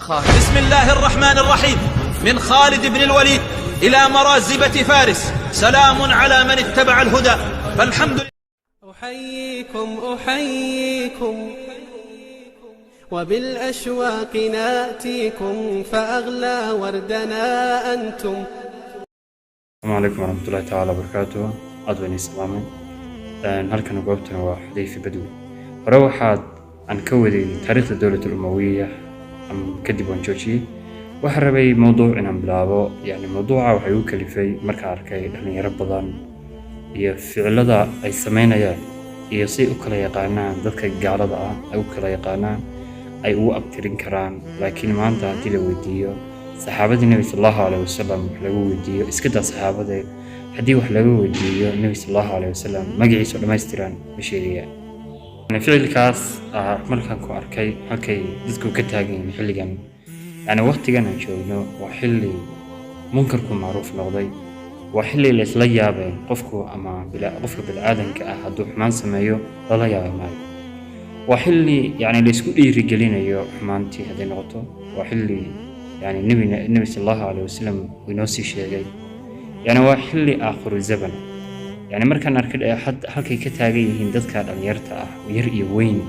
بسم الله الرحمن الرحيم. من خالد بن الوليد إلى مرازبة فارس، سلام على من اتبع الهدى، فالحمد لله. أحييكم وبالأشواق ناتيكم، فأغلى وردنا أنتم. السلام عليكم ورحمة الله تعالى وبركاته. أدوني سلامي. هلكن goobtana waa Xudayfi Badwi. hore waxaad aan ka waday taariikhda dawladda Umawiya kadib waan joojiyay. waxaan rabay mowduuc inaan bilaabo, mowduuca waxa uu kalifay markaan arkay dhalinyaro badan iyo ficilada ay sameynayaan iyo si u kala yaqaanaan dadka gaalada ah ay u kala yaqaanaan ay ugu abtirin karaan. laakiin maanta haddii la weydiiyo saxaabadii Nabi sallallahu alayhi wasallam wax lagu weydiiyo iska daa saxaabada haddii wax laga weydiiyo Nabi sallallahu alayhi wasallam magaciisa dhammaystiran ma sheegayaan. ficilkaas markaan ku arkay halkay dadku ka taagan yihiin xilligan, waqtigan aan joogno waa xilli munkarku macruuf noqday, waa xilli la isla yaabay qofka bini'aadanka ah hadduu xumaan sameeyo lala yaabo maayo. waa xilli la isku dhiirigelinayo xumaantii hadday noqoto. waa xilli Nabi sallallahu alayhi wasallam inoo sii sheegay. waa xilli aakhiru zaman. markaan arkay halkay ka taagan yihiin dadka dhalinyarta ah yar iyo weyn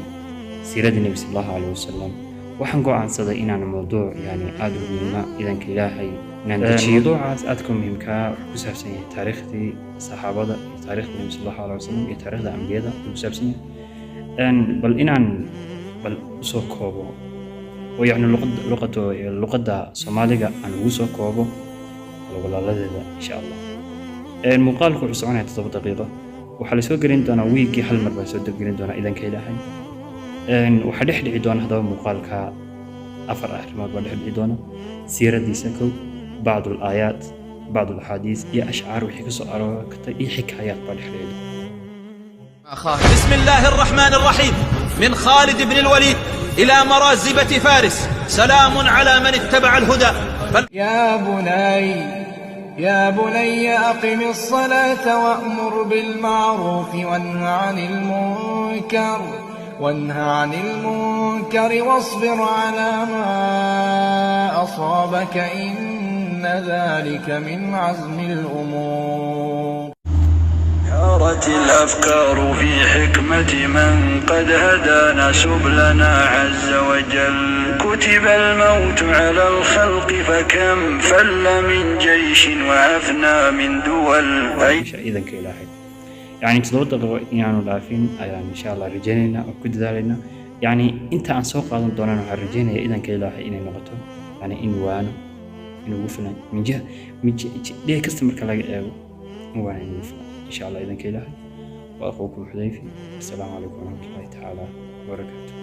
siirada Nabi sallallahu alayhi wasallam, waxaan go'aansaday inaan mowduuc aad u muhiima idanka Ilaahay inaan dejiyo. mowduucaas aadka muhiimka ku saabsan yahay taariikhdii saxaabada iyo taariikhda Nabi sallallahu alayhi wasallam iyo taariikhda ambiyada ku saabsan yahay. bal soo koobo oo luqadda Soomaaliga aan ugu soo koobo walaladeeda insha Allah. muuqaalku wuxuu soconayaa 7 daqiiqo. waxaa la soo gelin doonaa wiigii hal mar baan soo gelin doonaa idanka Ilaahay. waxaa dhex dhici doona hadaba muuqaalka 4 arrimood baa dhex dhici doona: siiradiisa kow, bacdu al-aayaat, bacdu al-axaadiis iyo ashcaar wixii ka soo aroortay iyo xikaayaat baa dhex dhici doona. بسم الله الرحمن الرحيم. من خالد بن الوليد إلى مرازبة فارس، سلام على من اتبع الهدى. يا بني أقم الصلاة وأمر بالمعروف وانه عن المنكر واصبر على ما أصابك، إن ذلك من عزم الأمور. حارت الأفكار في حكمة من قد هدانا سبلنا عز وجل. كتب الموت على الخلق فكم فل من جيش وعفنا من دول. إذن كإلهي 7 دقائق inaanu dhaafin ayaan insha Allah rajaynaynaa oo ku dadaalayna. inta aan soo qaadan doonana waxaan rajaynayaa idanka Ilaahay inay noqoto in waano inuu filan dhee kasta marka laga eego waana inuu filan insha Allah idanka Ilaahay. waa aquukum Xudayfi. Assalaamu calaykum warahmatullahi ta'ala wabarakatuh.